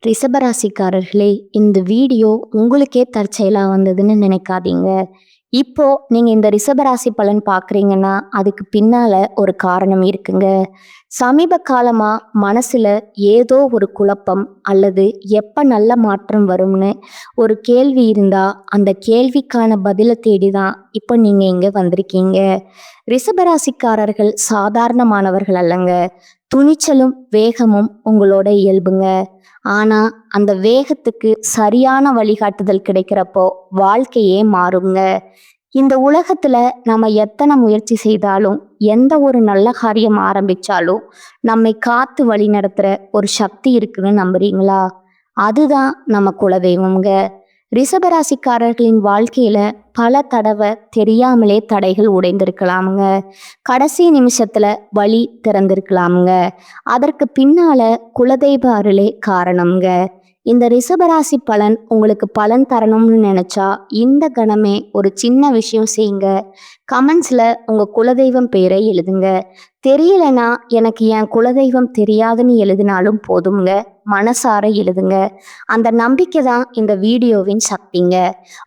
ரிஷபராசிக்காரர்களே, இந்த வீடியோ உங்களுக்கே தற்செயலா வந்ததுன்னு நினைக்காதீங்க. இப்போ நீங்க இந்த ரிஷபராசி பலன் பார்க்குறீங்கன்னா, அதுக்கு பின்னால ஒரு காரணம் இருக்குங்க. சமீப காலமா மனசுல ஏதோ ஒரு குழப்பம் அல்லது எப்ப நல்ல மாற்றம் வரும்னு ஒரு கேள்வி இருந்தா, அந்த கேள்விக்கான பதில தேடி தான் இப்போ நீங்க இங்க வந்திருக்கீங்க. ரிஷபராசிக்காரர்கள் சாதாரணமானவர்கள் அல்லங்க. துணிச்சலும் வேகமும் உங்களோட இயல்புங்க. ஆனா அந்த வேகத்துக்கு சரியான வழிகாட்டுதல் கிடைக்கிறப்போ வாழ்க்கையே மாறுங்க. இந்த உலகத்துல நம்ம எத்தனை முயற்சி செய்தாலும், எந்த ஒரு நல்ல காரியம் ஆரம்பிச்சாலும் நம்மை காத்து வழி நடத்துற ஒரு சக்தி இருக்குன்னு நம்புறீங்களா? அதுதான் நம்ம குலதெய்வம்ங்க. ரிஷபராசிக்காரர்களின் வாழ்க்கையில பல தடவை தெரியாமலே தடைகள் உடைந்திருக்கலாமுங்க. கடைசி நிமிஷத்துல வழி திறந்திருக்கலாமுங்க. அதற்கு பின்னால குலதெய்வ அருளே காரணம்ங்க. இந்த ரிஷபராசி பலன் உங்களுக்கு பலன் தரணும்னு நினைச்சா இந்த கணமே ஒரு சின்ன விஷயம் செய்யுங்க. கமெண்ட்ஸ்ல உங்க குலதெய்வம் பேரை எழுதுங்க. தெரியலனா எனக்கு என் குலதெய்வம் தெரியாதுன்னு எழுதினாலும் போதுங்க. மனசார எழுதுங்க. அந்த நம்பிக்கை தான் இந்த வீடியோவின் சக்திங்க.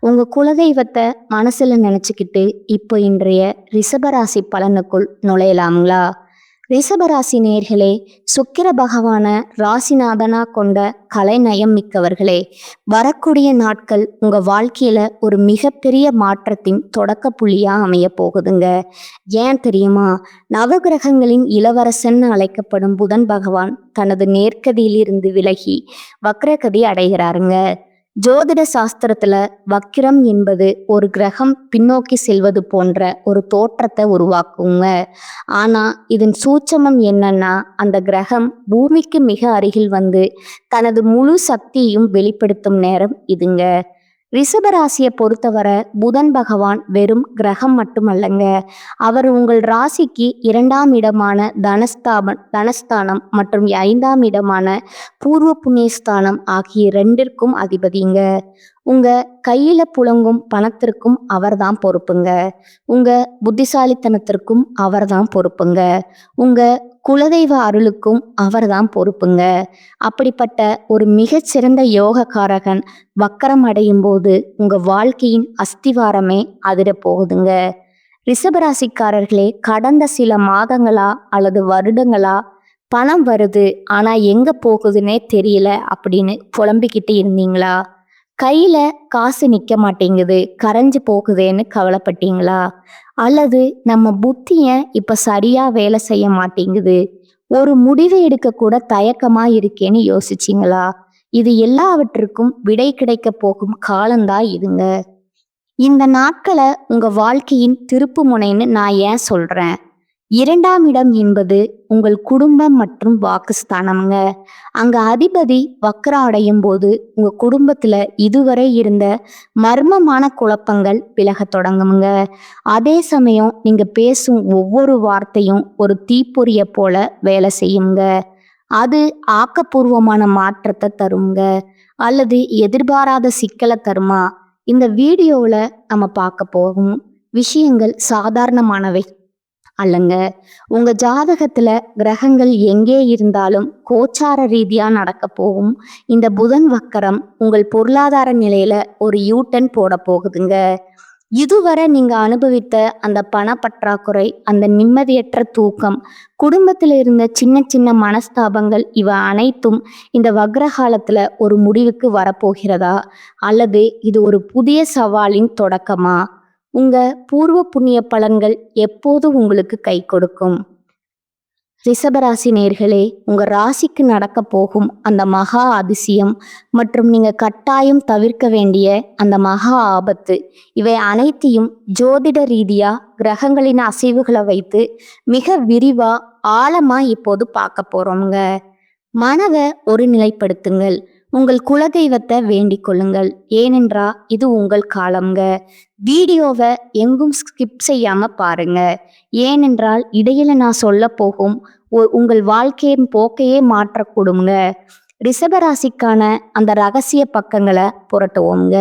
உங்க குலதெய்வத்தை மனசுல நினைச்சுக்கிட்டு இப்போ இன்றைய ரிஷபராசி பலனுக்குள் நுழையலாங்களா? ரிஷபராசி நேர்களே, சுக்கிர பகவான ராசிநாதனா கொண்ட கலைநயம் மிக்கவர்களே, வரக்கூடிய நாட்கள் உங்க வாழ்க்கையில ஒரு மிகப்பெரிய மாற்றத்தின் தொடக்க புள்ளியா அமைய போகுதுங்க. ஏன் தெரியுமா? நவகிரகங்களின் இளவரசன் அழைக்கப்படும் புதன் பகவான் தனது நேர்கதியிலிருந்து விலகி வக்ரகதி அடைகிறாருங்க. ஜோதிட சாஸ்திரத்துல வக்கிரம் என்பது ஒரு கிரகம் பின்னோக்கி செல்வது போன்ற ஒரு தோற்றத்தை உருவாக்குங்க. ஆனா இதன் சூட்சமம் என்னன்னா, அந்த கிரகம் பூமிக்கு மிக அருகில் வந்து தனது முழு சக்தியையும் வெளிப்படுத்தும் நேரம் இதுங்க. ரிஷபராசியை பொறுத்தவரை புதன் பகவான் வெறும் கிரகம் மட்டுமல்லங்க. அவர் உங்கள் ராசிக்கு 2ஆம் இடமான தனஸ்தானம் மற்றும் 5ஆம் இடமான பூர்வ புண்ணியஸ்தானம் ஆகிய 2ற்கும் அதிபதிங்க. உங்க கையில புழங்கும் பணத்திற்கும் அவர்தான் பொறுப்புங்க. உங்க புத்திசாலித்தனத்திற்கும் அவர்தான் பொறுப்புங்க. உங்க குலதெய்வ அருளுக்கும் அவர்தான் பொறுப்புங்க. அப்படிப்பட்ட ஒரு மிகச்சிறந்த யோகக்காரகன் வக்கரம் அடையும் போது உங்க வாழ்க்கையின் அஸ்திவாரமே அதிர போகுதுங்க. ரிஷபராசிக்காரர்களே, கடந்த சில மாதங்களா அல்லது வருடங்களா பணம் வருது ஆனா எங்க போகுதுன்னே தெரியல அப்படின்னு புலம்பிக்கிட்டு இருந்தீங்களா? கையில காசு நிக்க மாட்டேங்குது, கரைஞ்சு போகுதேன்னு கவலைப்பட்டீங்களா? அல்லது நம்ம புத்திய இப்ப சரியா வேலை செய்ய மாட்டேங்குது, ஒரு முடிவை எடுக்க கூட தயக்கமா இருக்கேன்னு யோசிச்சிங்களா? இது எல்லாவற்றுக்கும் விடை கிடைக்க போகும் காலம்தான் இதுங்க. இந்த நாட்களை உங்க வாழ்க்கையின் திருப்பு முனைன்னு நான் ஏன் சொல்றேன்? 2ஆம் இடம் என்பது உங்கள் குடும்பம் மற்றும் வாக்குஸ்தானம்ங்க. அங்க அதிபதி வக்ரம் அடையும் போது உங்க குடும்பத்துல இதுவரை இருந்த மர்மமான குழப்பங்கள் விலக தொடங்குங்க. அதே சமயம் நீங்க பேசும் ஒவ்வொரு வார்த்தையும் ஒரு தீப்பொறிய போல வேலை செய்யுங்க. அது ஆக்கப்பூர்வமான மாற்றத்தை தருங்க அல்லது எதிர்பாராத சிக்கலை தருமா? இந்த வீடியோவில் நம்ம பார்க்க போகும் விஷயங்கள் சாதாரணமானவை அல்லங்க. உங்க ஜாதகத்துல கிரகங்கள் எங்கே இருந்தாலும் கோச்சார ரீதியா நடக்க போகும் இந்த புதன் வக்கரம் உங்கள் பொருளாதார நிலையில ஒரு யூட்டன் போட போகுதுங்க. இதுவரை நீங்க அனுபவித்த அந்த பண பற்றாக்குறை, அந்த நிம்மதியற்ற தூக்கம், குடும்பத்துல இருந்த சின்ன சின்ன மனஸ்தாபங்கள் இவை அனைத்தும் இந்த வக்ரகாலத்துல ஒரு முடிவுக்கு வரப்போகிறதா? அல்லது இது ஒரு புதிய சவாலின் தொடக்கமா? உங்க பூர்வ புண்ணிய பலன்கள் எப்போது உங்களுக்கு கை கொடுக்கும்? ரிஷபராசி நேர்களே, உங்க ராசிக்கு நடக்க போகும் அந்த மகா அதிசயம் மற்றும் நீங்க கட்டாயம் தவிர்க்க வேண்டிய அந்த மகா ஆபத்து, இவை அனைத்தையும் ஜோதிட ரீதியா கிரகங்களின் அசைவுகளை வைத்து மிக விரிவா ஆழமா இப்போது பார்க்க போறோம்ங்க. மனதை ஒருநிலைப்படுத்துங்கள். உங்கள் குலதெய்வத்தை வேண்டிக் கொள்ளுங்கள். ஏனென்றா இது உங்கள் காலம்ங்க. வீடியோவை எங்கும் ஸ்கிப் செய்யாம பாருங்க. ஏனென்றால் இடையில நான் சொல்ல போகும் உங்கள் வாழ்க்கையின் போக்கையே மாற்றக்கூடுங்க. ரிஷபராசிக்கான அந்த ரகசிய பக்கங்களை புரட்டுவோங்க.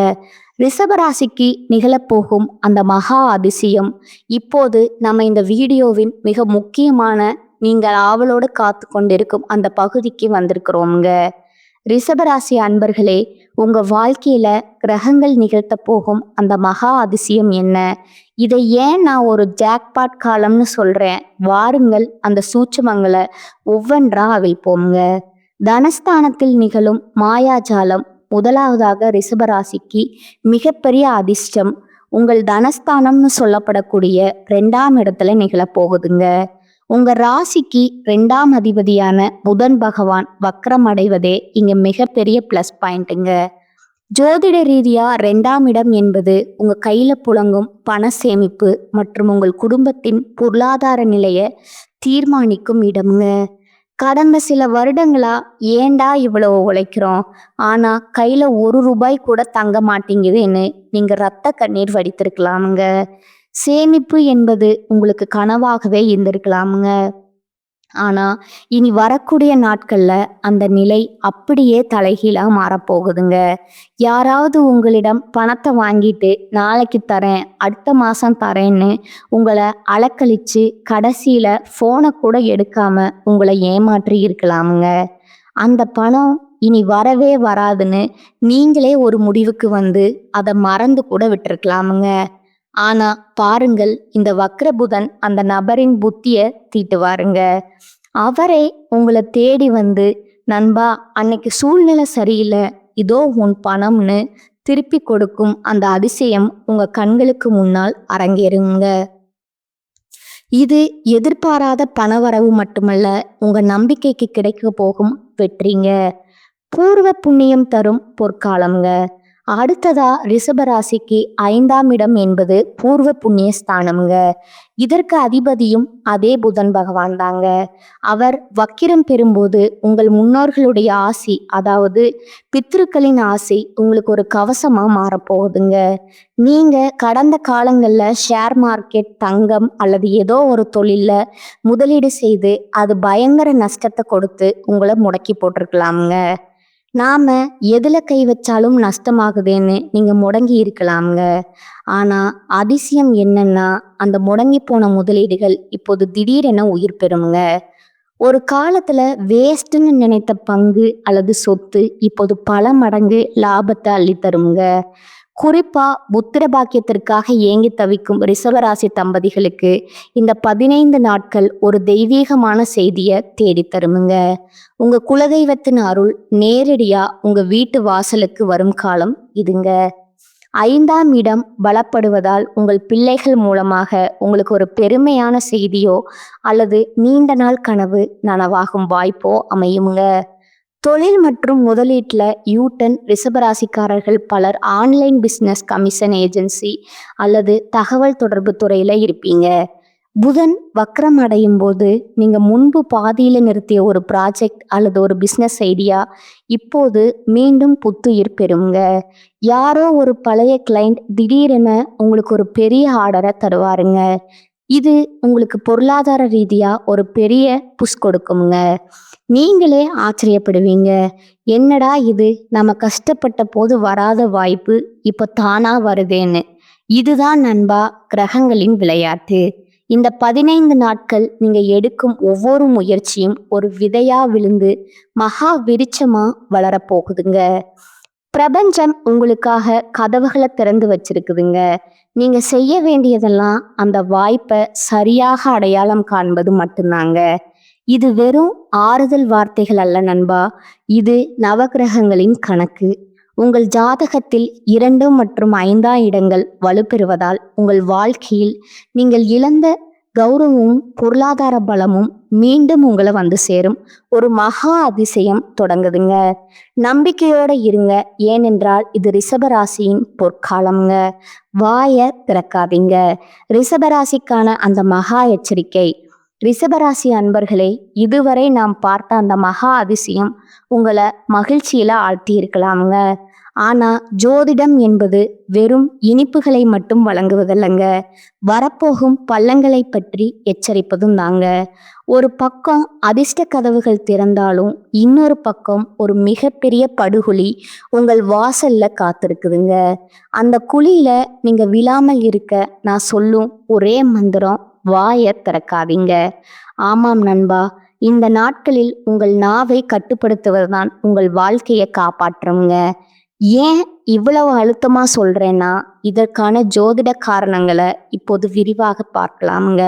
ரிஷபராசிக்கு நிகழப்போகும் அந்த மகா அதிசயம் இப்போது நம்ம இந்த வீடியோவின் மிக முக்கியமான, நீங்கள் ஆவலோடு காத்து கொண்டிருக்கும் அந்த பகுதிக்கு வந்திருக்கிறோம்ங்க. ரிஷபராசி அன்பர்களே, உங்க வாழ்க்கையில கிரகங்கள் நிகழ்த்த போகும் அந்த மகா அதிசயம் என்ன? இதை ஏன் நான் ஒரு ஜாக்பாட் காலம்னு சொல்றேன்? வாருங்கள் அந்த சூட்சுமங்களை ஒவ்வொன்றா அவிழ்ப்போங்க. தனஸ்தானத்தில் நிகழும் மாயாஜாலம். முதலாவதாக ரிஷபராசிக்கு மிகப்பெரிய அதிர்ஷ்டம் உங்கள் தனஸ்தானம்னு சொல்லப்படக்கூடிய 2ஆம் இடத்துல நிகழப்போகுதுங்க. உங்க ராசிக்கு 2ஆம் அதிபதியான புதன் பகவான் வக்ரம் அடைவதே இங்க மிகப்பெரிய பிளஸ் பாயிண்ட்டுங்க. ஜோதிட ரீதியா 2ஆம் இடம் என்பது உங்க கையில புழங்கும் பண சேமிப்பு மற்றும் உங்கள் குடும்பத்தின் பொருளாதார நிலையை தீர்மானிக்கும் இடம்ங்க. கடந்த சில வருடங்களா ஏண்டா இவ்வளவு உழைக்கிறோம், ஆனா கையில 1 ரூபாய் கூட தங்க மாட்டேங்குதுன்னு நீங்க ரத்த கண்ணீர் வடித்திருக்கலாமுங்க. சேமிப்பு என்பது உங்களுக்கு கனவாகவே இருந்திருக்கலாமுங்க. ஆனா இனி வரக்கூடிய நாட்கள்ல அந்த நிலை அப்படியே தலைகீழா மாறப்போகுதுங்க. யாராவது உங்களிடம் பணத்தை வாங்கிட்டு நாளைக்கு தரேன், அடுத்த மாசம் தரேன்னு உங்களை அலக்கழிச்சு கடைசியில போனை கூட எடுக்காம உங்களை ஏமாற்றி இருக்கலாமுங்க. அந்த பணம் இனி வரவே வராதுன்னு நீங்களே ஒரு முடிவுக்கு வந்து அதை மறந்து கூட விட்டுருக்கலாமுங்க. ஆனா பாருங்கள், இந்த வக்ரபுதன் அந்த நபரின் புத்திய தீட்டுவாருங்க. அவரே உங்களை தேடி வந்து, நண்பா அன்னைக்கு சூழ்நிலை சரியில்லை, இதோ உன் பணம்னு திருப்பி கொடுக்கும் அந்த அதிசயம் உங்க கண்களுக்கு முன்னால் அரங்கேறுங்க. இது எதிர்பாராத பணவரவு மட்டுமல்ல, உங்க நம்பிக்கைக்கு கிடைக்க போகும் வெற்றிங்க. பூர்வ புண்ணியம் தரும் பொற்காலம்ங்க. அடுத்ததா ரிஷபராசிக்கு 5ஆம் இடம் என்பது பூர்வ புண்ணிய ஸ்தானம்ங்க. இதற்கு அதிபதியும் அதே புதன் பகவான் தாங்க. அவர் வக்கிரம் பெறும்போது உங்கள் முன்னோர்களுடைய ஆசி, அதாவது பித்ருக்களின் ஆசி உங்களுக்கு ஒரு கவசமா மாறப்போகுதுங்க. நீங்க கடந்த காலங்கள்ல ஷேர் மார்க்கெட், தங்கம் அல்லது ஏதோ ஒரு தொழில்ல முதலீடு செய்து அது பயங்கர நஷ்டத்தை கொடுத்து உங்களை முடக்கி போட்டிருக்கலாமுங்க. நாம எதுல கை வச்சாலும் நஷ்டமாகுதேன்னு நீங்க முடங்கி இருக்கலாமுங்க. ஆனா அதிசயம் என்னன்னா, அந்த முடங்கி போன முதலீடுகள் இப்போது திடீரென உயிர் பெறுங்க. ஒரு காலத்துல வேஸ்ட்னு நினைத்த பங்கு அல்லது சொத்து இப்போது பல மடங்கு லாபத்தை அள்ளித்தருங்க. குறிப்பா புத்திர பாக்கியத்திற்காக ஏங்கி தவிக்கும் ரிஷபராசி தம்பதிகளுக்கு இந்த 15 நாட்கள் ஒரு தெய்வீகமான செய்தியை தேடித்தருமுங்க. உங்க குலதெய்வத்தின் அருள் நேரடியா உங்க வீட்டு வாசலுக்கு வரும் காலம் இதுங்க. 5ஆம் இடம் பலப்படுவதால் உங்கள் பிள்ளைகள் மூலமாக உங்களுக்கு ஒரு பெருமையான செய்தியோ அல்லது நீண்ட நாள் கனவு நனவாகும் வாய்ப்போ அமையுங்க. தொழில் மற்றும் முதலீட்டில் யூட்டன் ரிஷபராசிக்காரர்கள் பலர் ஆன்லைன் பிஸ்னஸ், கமிஷன் ஏஜென்சி அல்லது தகவல் தொடர்பு துறையில் இருப்பீங்க. புதன் வக்ரம் அடையும் போது நீங்கள் முன்பு பாதியில் நிறுத்திய ஒரு ப்ராஜெக்ட் அல்லது ஒரு பிஸ்னஸ் ஐடியா இப்போது மீண்டும் புத்துயிர் பெறுங்க. யாரோ ஒரு பழைய கிளைண்ட் திடீரென உங்களுக்கு ஒரு பெரிய ஆர்டரை தருவாருங்க. இது உங்களுக்கு பொருளாதார ரீதியாக ஒரு பெரிய புஷ் கொடுக்குங்க. நீங்களே ஆச்சரியப்படுவீங்க, என்னடா இது, நம்ம கஷ்டப்பட்ட போது வராத வாய்ப்பு இப்போ தானா வருதேன்னு. இதுதான் நண்பா கிரகங்களின் விளையாட்டு. இந்த 15 நாட்கள் நீங்க எடுக்கும் ஒவ்வொரு முயற்சியும் ஒரு விதையா விழுந்து மகா விருட்சமா வளரப்போகுதுங்க. பிரபஞ்சம் உங்களுக்காக கதவுகளை திறந்து வச்சிருக்குதுங்க. நீங்க செய்ய வேண்டியதெல்லாம் அந்த வாய்ப்பை சரியாக அடையாளம் காண்பது மட்டும்தாங்க. இது வெறும் ஆறுதல் வார்த்தைகள் அல்ல நண்பா, இது நவகிரகங்களின் கணக்கு. உங்கள் ஜாதகத்தில் 2 மற்றும் 5ஆம் இடங்கள் வலுப்பெறுவதால் உங்கள் வாழ்க்கையில் நீங்கள் இழந்த கௌரவமும் பொருளாதார பலமும் மீண்டும் உங்களை வந்து சேரும் ஒரு மகா அதிசயம் தொடங்குதுங்க. நம்பிக்கையோட இருங்க, ஏனென்றால் இது ரிஷபராசியின் பொற்காலம்ங்க. வாயை திறக்காதீங்க. ரிஷபராசிக்கான அந்த மகா எச்சரிக்கை. ரிஷபராசி அன்பர்களே, இதுவரை நாம் பார்த்த அந்த மகா அதிசயம் உங்களை மகிழ்ச்சியில ஆழ்த்தி இருக்கலாமுங்க. ஆனா ஜோதிடம் என்பது வெறும் இனிப்புகளை மட்டும் வழங்குவதில்லைங்க, வரப்போகும் பள்ளங்களை பற்றி எச்சரிப்பதும் தாங்க. ஒரு பக்கம் அதிர்ஷ்ட கதவுகள் திறந்தாலும் இன்னொரு பக்கம் ஒரு மிகப்பெரிய படுகுழி உங்கள் வாசல்ல காத்திருக்குதுங்க. அந்த குழியில நீங்க விழாமல் இருக்க நான் சொல்லும் ஒரே மந்திரம், வாயை திறக்காதீங்க. ஆமாம் நண்பா, இந்த நாட்களில் உங்கள் நாவை கட்டுப்படுத்துவதுதான் உங்கள் வாழ்க்கையை காப்பாற்றுங்க. ஏன் இவ்வளவு அழுத்தமா சொல்றேன்னா, இதற்கான ஜோதிட காரணங்களை இப்போது விரிவாக பார்க்கலாமுங்க.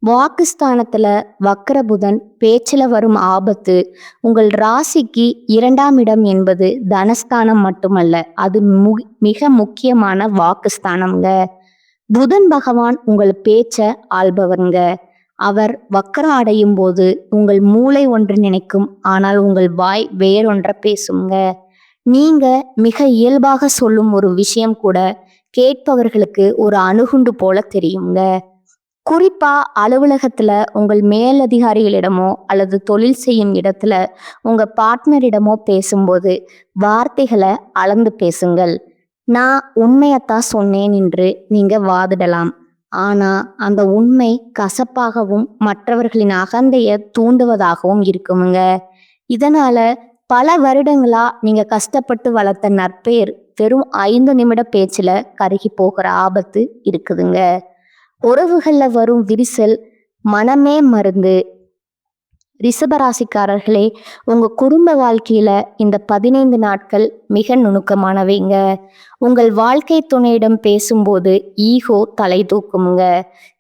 வாக்குஸ்தானத்துல வக்ர புதன் பேச்சில வரும் ஆபத்து உங்கள் ராசிக்கு 2ஆம் இடம் என்பது தனஸ்தானம் மட்டுமல்ல, அது மிக முக்கியமான வாக்குஸ்தானம்ங்க. புதன் பகவான் உங்கள் பேச்ச ஆள்பவருங்க. அவர் வக்கரம் அடையும் போது உங்கள் மூளை ஒன்று நினைக்கும், ஆனால் உங்கள் வாய் வேறொன்ற பேசுங்க. நீங்க மிக இயல்பாக சொல்லும் ஒரு விஷயம் கூட கேட்பவர்களுக்கு ஒரு அணுகுண்டு போல தெரியுங்க. குறிப்பா அலுவலகத்துல உங்கள் மேலதிகாரிகளிடமோ அல்லது தொழில் செய்யும் இடத்துல உங்க பார்ட்னரிடமோ பேசும்போது வார்த்தைகளை அளந்து பேசுங்கள். நான் உண்மையத்தான் சொன்னேன் என்று நீங்க வாதிடலாம். ஆனா அந்த உண்மை கசப்பாகவும் மற்றவர்களின் அகந்தைய தூண்டுவதாகவும் இருக்குமுங்க. இதனால பல வருடங்களா நீங்க கஷ்டப்பட்டு வளர்த்த நற்பெயர் வெறும் 5 நிமிட பேச்சுல கருகி போகிற ஆபத்து இருக்குதுங்க. உறவுகள்ல வரும் விரிசல் மனமே மருந்து. ரிஷபராசிக்காரர்களே, உங்க குடும்ப வாழ்க்கையில இந்த 15 நாட்கள் மிக நுணுக்கமானவைங்க. உங்கள் வாழ்க்கை துணையிடம் பேசும்போது ஈகோ தலை தூக்குமுங்க.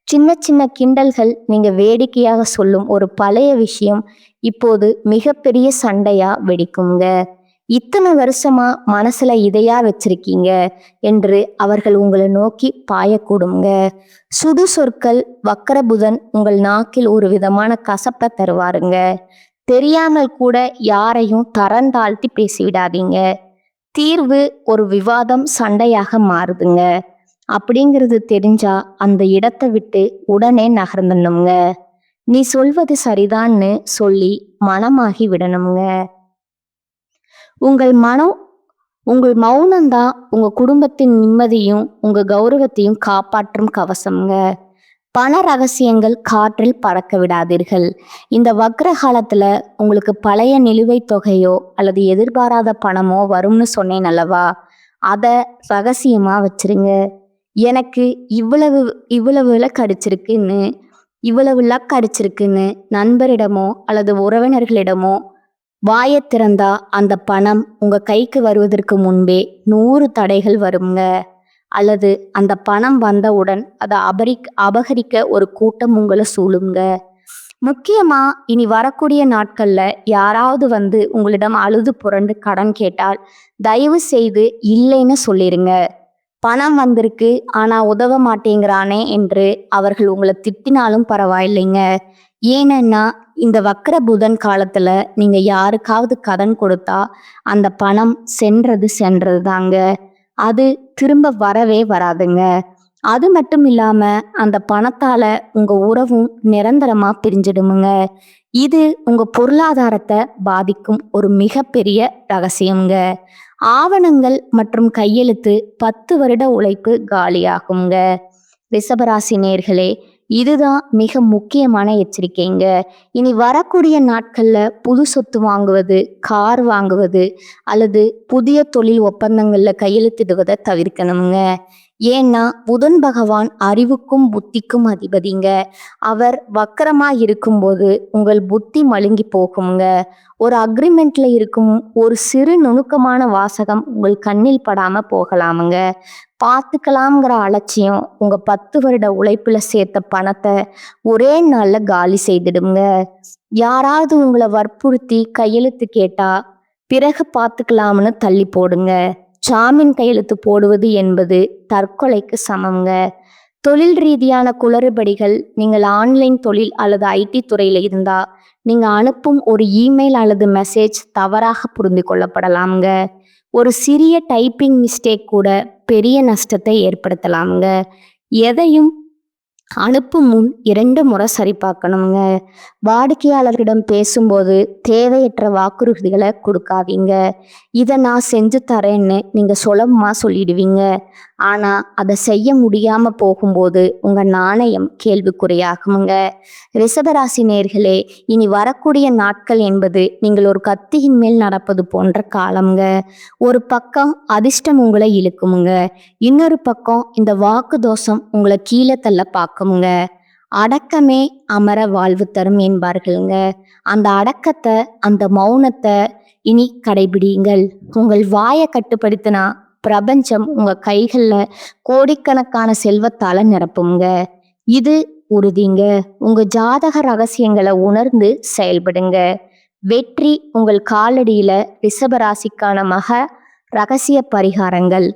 சின்ன சின்ன கிண்டல்கள், நீங்க வேடிக்கையாக சொல்லும் ஒரு பழைய விஷயம் இப்போது மிகப்பெரிய சண்டையா வெடிக்குங்க. இத்தனை வருஷமா மனசுல இதையா வச்சிருக்கீங்க என்று அவர்கள் உங்களை நோக்கி பாயக்கூடுங்க. சுடு சொற்கள் வக்கரபுதன் உங்கள் நாக்கில் ஒரு விதமான கசப்பை தருவாருங்க. தெரியாமல் கூட யாரையும் தரம் தாழ்த்தி பேசிவிடாதீங்க. தீர்வு ஒரு விவாதம் சண்டையாக மாறுதுங்க. அப்படிங்கிறது தெரிஞ்சா அந்த இடத்தை விட்டு உடனே நகர்ந்துடணுங்க. நீ சொல்வது சரிதான்னு சொல்லி மனமாகி விடணுங்க. உங்கள் மௌனம்தான் உங்க குடும்பத்தின் நிம்மதியும் உங்க கௌரவத்தையும் காப்பாற்றும் கவசம்ங்க. பண ரகசியங்கள் காற்றில் பறக்க விடாதீர்கள். இந்த வக்ர காலத்துல உங்களுக்கு பழைய நிலுவைத் தொகையோ அல்லது எதிர்பாராத பணமோ வரும்னு சொன்னேன் அல்லவா, அதை ரகசியமா வச்சிருங்க. எனக்கு இவ்வளவு இவ்வளவு லக் அடிச்சிருக்குன்னு இவ்வளவு லக் அடிச்சிருக்குன்னு நண்பரிடமோ அல்லது உறவினர்களிடமோ வாயை திறந்தா அந்த பணம் உங்க கைக்கு வருவதற்கு முன்பே 100 தடைகள் வருங்க. அல்லது அந்த பணம் வந்தவுடன் அதை அபகரிக்க ஒரு கூட்டம் உங்களை சூழுங்க. முக்கியமா இனி வரக்கூடிய நாட்கள்ல யாராவது வந்து உங்களிடம் அழுது புரண்டு கடன் கேட்டால் தயவு செய்து இல்லைன்னு சொல்லிருங்க. பணம் வந்திருக்கு ஆனா உதவ மாட்டேங்கிறானே என்று அவர்கள் உங்களை திட்டினாலும் பரவாயில்லைங்க. ஏன்னா இந்த வக்ர புதன் காலத்துல நீங்க யாருக்காவது கடன் கொடுத்தா அந்த பணம் சென்றது தாங்க. அது திரும்ப வரவே வராதுங்க. அது மட்டும் இல்லாம அந்த பணத்தால உங்க உறவும் நிரந்தரமா பிரிஞ்சிடுமுங்க. இது உங்க பொருளாதாரத்தை பாதிக்கும் ஒரு மிகப்பெரிய ரகசியம்ங்க. ஆவணங்கள் மற்றும் கையெழுத்து 10 வருட உழைப்பு காலியாகுங்க. ரிஷபராசி நேயர்களே, இதுதான் மிக முக்கியமான எச்சரிக்கைங்க. இனி வரக்கூடிய நாட்கள்ல புது சொத்து வாங்குவது, கார் வாங்குவது அல்லது புதிய தொழில் ஒப்பந்தங்கள்ல கையெழுத்திடுவதை தவிர்க்கணுங்க. ஏன்னா புதன் பகவான் அறிவுக்கும் புத்திக்கும் அதிபதிங்க. அவர் வக்கரமா இருக்கும்போது உங்கள் புத்தி மழுங்கி போகுங்க. ஒரு அக்ரிமெண்ட்ல இருக்கும் ஒரு சிறு நுணுக்கமான வாசகம் உங்கள் கண்ணில் படாம போகலாமுங்க. பார்த்துக்கலாம்ங்கிற அலட்சியம் உங்க 10 வருட உழைப்புல சேர்த்த பணத்தை ஒரே நாள்ல காலி செய்திடுங்க. யாராவது உங்களை வற்புறுத்தி கையெழுத்து கேட்டா பிறகு பார்த்துக்கலாம்னு தள்ளி போடுங்க. ஜாமீன் கையெழுத்து போடுவது என்பது தற்கொலைக்கு சமங்க. தொழில் ரீதியான குளறுபடிகள், நீங்கள் ஆன்லைன் தொழில் அல்லது ஐடி துறையில இருந்தா நீங்க அனுப்பும் ஒரு இமெயில் அல்லது மெசேஜ் தவறாக புரிந்து கொள்ளப்படலாம்ங்க. ஒரு சிறிய டைப்பிங் மிஸ்டேக் கூட பெரிய நஷ்டத்தை ஏற்படுத்தலாம்ங்க. எதையும் அனுப்பும் முன் 2 முறை சரி பார்க்கணுங்க. வாடிக்கையாளர்களிடம் பேசும்போது தேவையற்ற வாக்குறுதிகளை கொடுக்காதீங்க. இதை நான் செஞ்சு தரேன்னு நீங்க சுலபமா சொல்லிடுவீங்க. ஆனா அதை செய்ய முடியாம போகும்போது உங்க நாணயம் கேள்விக்குறியாகுங்க. ரிஷபராசி நேயர்களே, இனி வரக்கூடிய நாட்கள் என்பது நீங்கள் ஒரு கத்தியின் மேல் நடப்பது போன்ற காலம்ங்க. ஒரு பக்கம் அதிர்ஷ்டம் உங்களை இழுக்குமுங்க, இன்னொரு பக்கம் இந்த வாக்கு தோஷம் உங்களை கீழே தள்ள பார்க்குமுங்க. அடக்கமே அமர வாழ்வு தரும் என்பார்களுங்க. அந்த அடக்கத்தை, அந்த மௌனத்தை இனி கடைபிடியுங்கள். உங்கள் வாயை கட்டுப்படுத்தினா பிரபஞ்சம் உங்க கைகள்ல கோடிக்கணக்கான செல்வத்தால நிரப்புங்க. இது உறுதிங்க. உங்க ஜாதக ரகசியங்களை உணர்ந்து செயல்படுங்க. வெற்றி உங்கள் காலடியில. ரிஷபராசிக்கான ரகசிய பரிகாரங்கள்.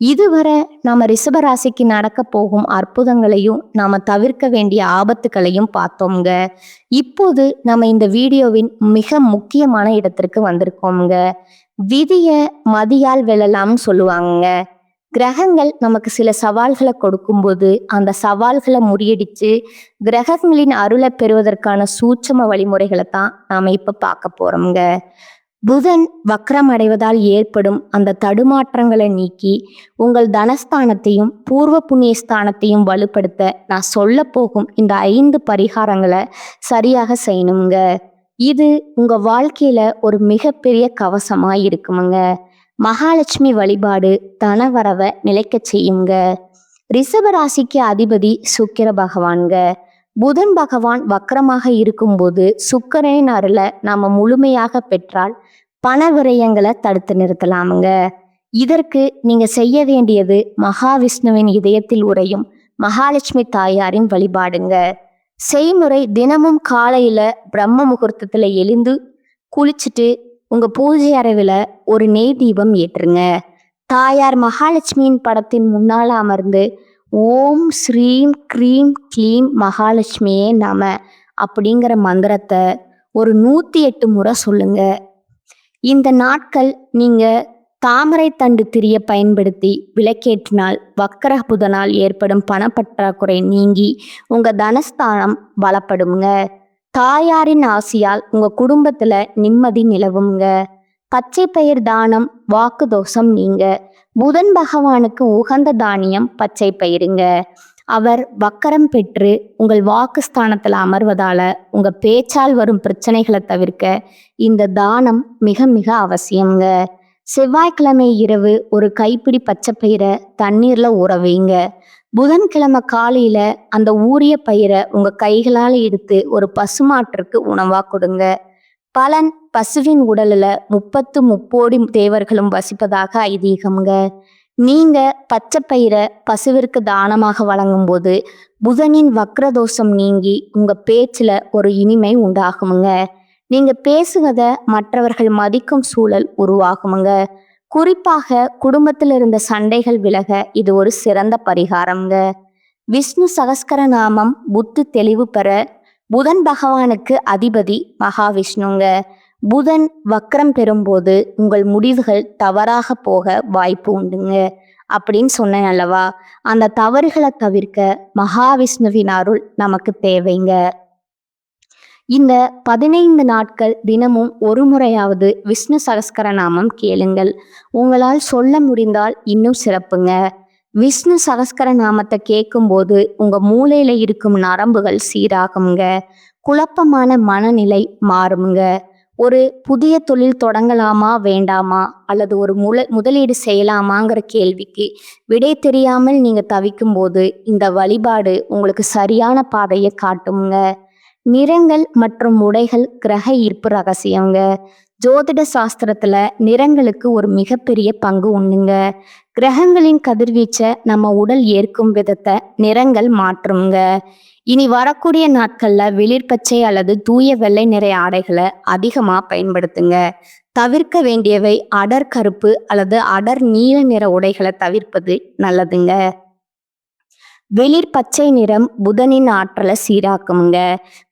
இதுவரை நாம ரிஷபராசிக்கு நடக்க போகும் அற்புதங்களையும் நாம தவிர்க்க வேண்டிய ஆபத்துகளையும் பார்த்தோம்ங்க. இப்போது நம்ம இந்த வீடியோவின் மிக முக்கியமான இடத்திற்கு வந்திருக்கோம்ங்க. விதிய மதியால் வெல்லலாம்னு சொல்லுவாங்க. கிரகங்கள் நமக்கு சில சவால்களை கொடுக்கும்போது அந்த சவால்களை முறியடிச்சு கிரகங்களின் அருளை பெறுவதற்கான சூட்சம வழிமுறைகளை தான் நாம இப்ப பார்க்க போறோம்ங்க. புதன் வக்ரம் அடைவதால் ஏற்படும் அந்த தடுமாற்றங்களை நீக்கி உங்கள் தனஸ்தானத்தையும் பூர்வ புண்ணிய ஸ்தானத்தையும் வலுப்படுத்த நான் சொல்ல போகும் இந்த 5 பரிகாரங்களை சரியாக செய்யணுங்க. இது உங்க வாழ்க்கையில ஒரு மிகப்பெரிய கவசமா இருக்குமுங்க. மகாலட்சுமி வழிபாடு தனவரவை நிலைக்க செய்யுங்க. ரிஷபராசிக்கு அதிபதி சுக்கிர பகவான்க. புதன் பகவான் வக்கரமாக இருக்கும்போது சுக்கிரனின் அருளை நாம முழுமையாக பெற்றால் பண விரயங்களை தடுத்து நிறுத்தலாமுங்க. இதற்கு நீங்க செய்ய வேண்டியது மகாவிஷ்ணுவின் இதயத்தில் உறையும் மகாலட்சுமி தாயாரின் வழிபாடுங்க. செய்முறை: தினமும் காலையில பிரம்ம முகூர்த்தத்துல எழுந்து குளிச்சுட்டு உங்க பூஜை அறையில ஒரு நெய் தீபம் ஏற்றுங்க. தாயார் மகாலட்சுமியின் படத்தின் முன்னால அமர்ந்து ஓம் ஸ்ரீம் க்ரீம் க்ளீம் மகாலட்சுமியே நம அப்படிங்கிற மந்திரத்தை ஒரு 108 முறை சொல்லுங்க. இந்த நாட்கள் நீங்க தாமரை தண்டு திரிய பயன்படுத்தி விளக்கேற்றினால் வக்கர புதனால் ஏற்படும் பணப்பற்றாக்குறை நீங்கி உங்க தனஸ்தானம் பலப்படுங்க. தாயாரின் ஆசியால் உங்க குடும்பத்துல நிம்மதி நிலவுங்க. பச்சை பயிர் தானம் வாக்கு தோஷம் நீங்க. புதன் பகவானுக்கு உகந்த தானியம் பச்சை பயிருங்க. அவர் வக்கரம் பெற்று உங்கள் வாக்குஸ்தானத்துல அமர்வதால உங்க பேச்சால் வரும் பிரச்சனைகளை தவிர்க்க இந்த தானம் மிக மிக அவசியங்க. செவ்வாய்க்கிழமை இரவு ஒரு கைப்பிடி பச்சை பயிரை தண்ணீர்ல ஊற வைங்க. புதன்கிழமை காலையில அந்த ஊறிய பயிரை உங்க கைகளால் எடுத்து ஒரு பசுமாட்டிற்கு உணவா கொடுங்க. பலன்: பசுவின் உடலுல 30 முப்போடி தேவர்களும் வசிப்பதாக ஐதீகம்ங்க. நீங்க பச்சை பயிரை பசுவிற்கு தானமாக வழங்கும் போது புதனின் வக்ரதோஷம் நீங்கி உங்க பேச்சுல ஒரு இனிமை உண்டாகுமுங்க. நீங்க பேசுவத மற்றவர்கள் மதிக்கும் சூழல் உருவாகுமுங்க. குறிப்பாக குடும்பத்தில் இருந்த சண்டைகள் விலக இது ஒரு சிறந்த பரிகாரம்ங்க. விஷ்ணு சகஸ்கர நாமம் புத்தி தெளிவு பெற. புதன் பகவானுக்கு அதிபதி மகாவிஷ்ணுங்க. புதன் வக்ரம் பெறும்போது உங்கள் முடிவுகள் தவறாக போக வாய்ப்பு உண்டுங்க அப்படின்னு சொன்னேன் அல்லவா. அந்த தவறுகளை தவிர்க்க மகாவிஷ்ணுவின் அருள் நமக்கு தேவைங்க. இந்த 15 நாட்கள் தினமும் ஒரு முறையாவது விஷ்ணு சகஸ்கர நாமம் கேளுங்கள். உங்களால் சொல்ல முடிந்தால் இன்னும் சிறப்புங்க. விஷ்ணு சகஸ்கர நாமத்தை கேட்கும்போது உங்க மூளையில இருக்கும் நரம்புகள் சீராகுங்க. குழப்பமான மனநிலை மாறுங்க. ஒரு புதிய தொழில் தொடங்கலாமா வேண்டாமா அல்லது ஒரு முதலீடு செய்யலாமாங்கிற கேள்விக்கு விடை தெரியாமல் நீங்க தவிக்கும் போது இந்த வழிபாடு உங்களுக்கு சரியான பாதையை காட்டுங்க. நிறங்கள் மற்றும் உடைகள் கிரக ஈர்ப்பு ரகசியங்க. ஜோதிட சாஸ்திரத்துல நிறங்களுக்கு ஒரு மிகப்பெரிய பங்கு உண்டுங்க. கிரகங்களின் கதிர்வீச்சை நம்ம உடல் ஏற்கும் விதத்தை நிறங்கள் மாற்றுங்க. இனி வரக்கூடிய நாட்கள்ல வெளிர்பச்சை அல்லது தூய வெள்ளை நிற ஆடைகளை அதிகமா பயன்படுத்துங்க. தவிர்க்க வேண்டியவை அடர் கருப்பு அல்லது அடர் நீல நிற உடைகளை தவிர்ப்பது நல்லதுங்க. வெளிர் பச்சை நிறம் புதனின் ஆற்றலை சீராக்குங்க.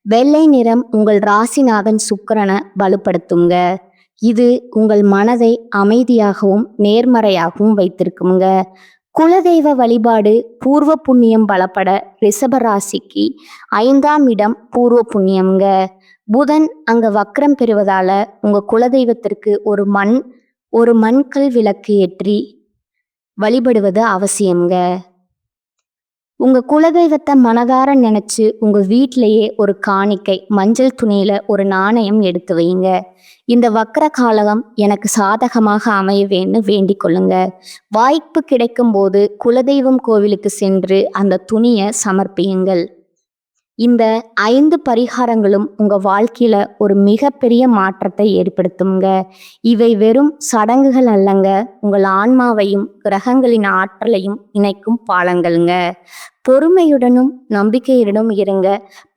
வெள்ளை நிறம் உங்கள் ராசிநாதன் சுக்கிரனை வலுப்படுத்துங்க. இது உங்கள் மனதை அமைதியாகவும் நேர்மறையாகவும் வைத்திருக்குங்க. குலதெய்வ வழிபாடு பூர்வ புண்ணியம் பலப்பட. ரிஷப ராசிக்கு 5ஆம் இடம் பூர்வ புண்ணியம்ங்க. புதன் அங்க வக்ரம் பெறுவதால உங்க குலதெய்வத்திற்கு ஒரு மண்கல் விளக்கு ஏற்றி வழிபடுவது அவசியம்ங்க. உங்க குலதெய்வத்தை மனதார நினைச்சு உங்க வீட்டிலேயே ஒரு காணிக்கை மஞ்சள் துணியில ஒரு நாணயம் எடுத்து வைங்க. இந்த வக்ர காலம் எனக்கு சாதகமாக அமையவேன்னு வேண்டிக் கொள்ளுங்க. வாய்ப்பு கிடைக்கும் போது குலதெய்வம் கோவிலுக்கு சென்று அந்த துணியை சமர்ப்பியுங்கள். இந்த 5 பரிகாரங்களும் உங்க வாழ்க்கையில ஒரு மிகப்பெரிய மாற்றத்தை ஏற்படுத்துங்க. இவை வெறும் சடங்குகள் அல்லங்க, உங்கள் ஆன்மாவையும் கிரகங்களின் ஆற்றலையும் இணைக்கும் பாலங்கள்ங்க. பொறுமையுடனும் நம்பிக்கையுடனும் இருங்க.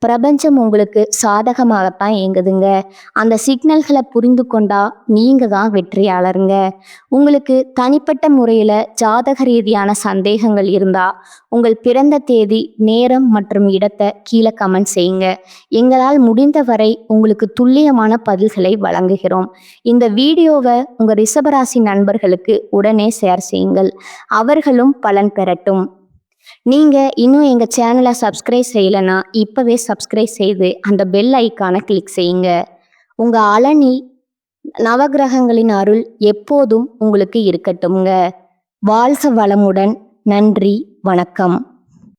பிரபஞ்சம் உங்களுக்கு சாதகமாகத்தான் இயங்குதுங்க. அந்த சிக்னல்களை புரிந்து கொண்டா நீங்க தான் வெற்றியாளருங்க. உங்களுக்கு தனிப்பட்ட முறையில் ஜாதக ரீதியான சந்தேகங்கள் இருந்தா உங்கள் பிறந்த தேதி, நேரம் மற்றும் இடத்தை கீழே கமெண்ட் செய்யுங்க. எங்களால் முடிந்தவரை உங்களுக்கு துல்லியமான பதில்களை வழங்குகிறோம். இந்த வீடியோவை உங்க ரிஷபராசி நண்பர்களுக்கு உடனே ஷேர் செய்யுங்கள். அவர்களும் பலன் பெறட்டும். நீங்க இன்னும் எங்க சேனலை சப்ஸ்கிரைப் செய்யலைன்னா இப்பவே சப்ஸ்கிரைப் செய்து அந்த பெல் ஐக்கானை கிளிக் செய்யுங்க. உங்க அலனில் நவகிரகங்களின் அருள் எப்போதும் உங்களுக்கு இருக்கட்டும்ங்க. வாழ்க வளமுடன். நன்றி, வணக்கம்.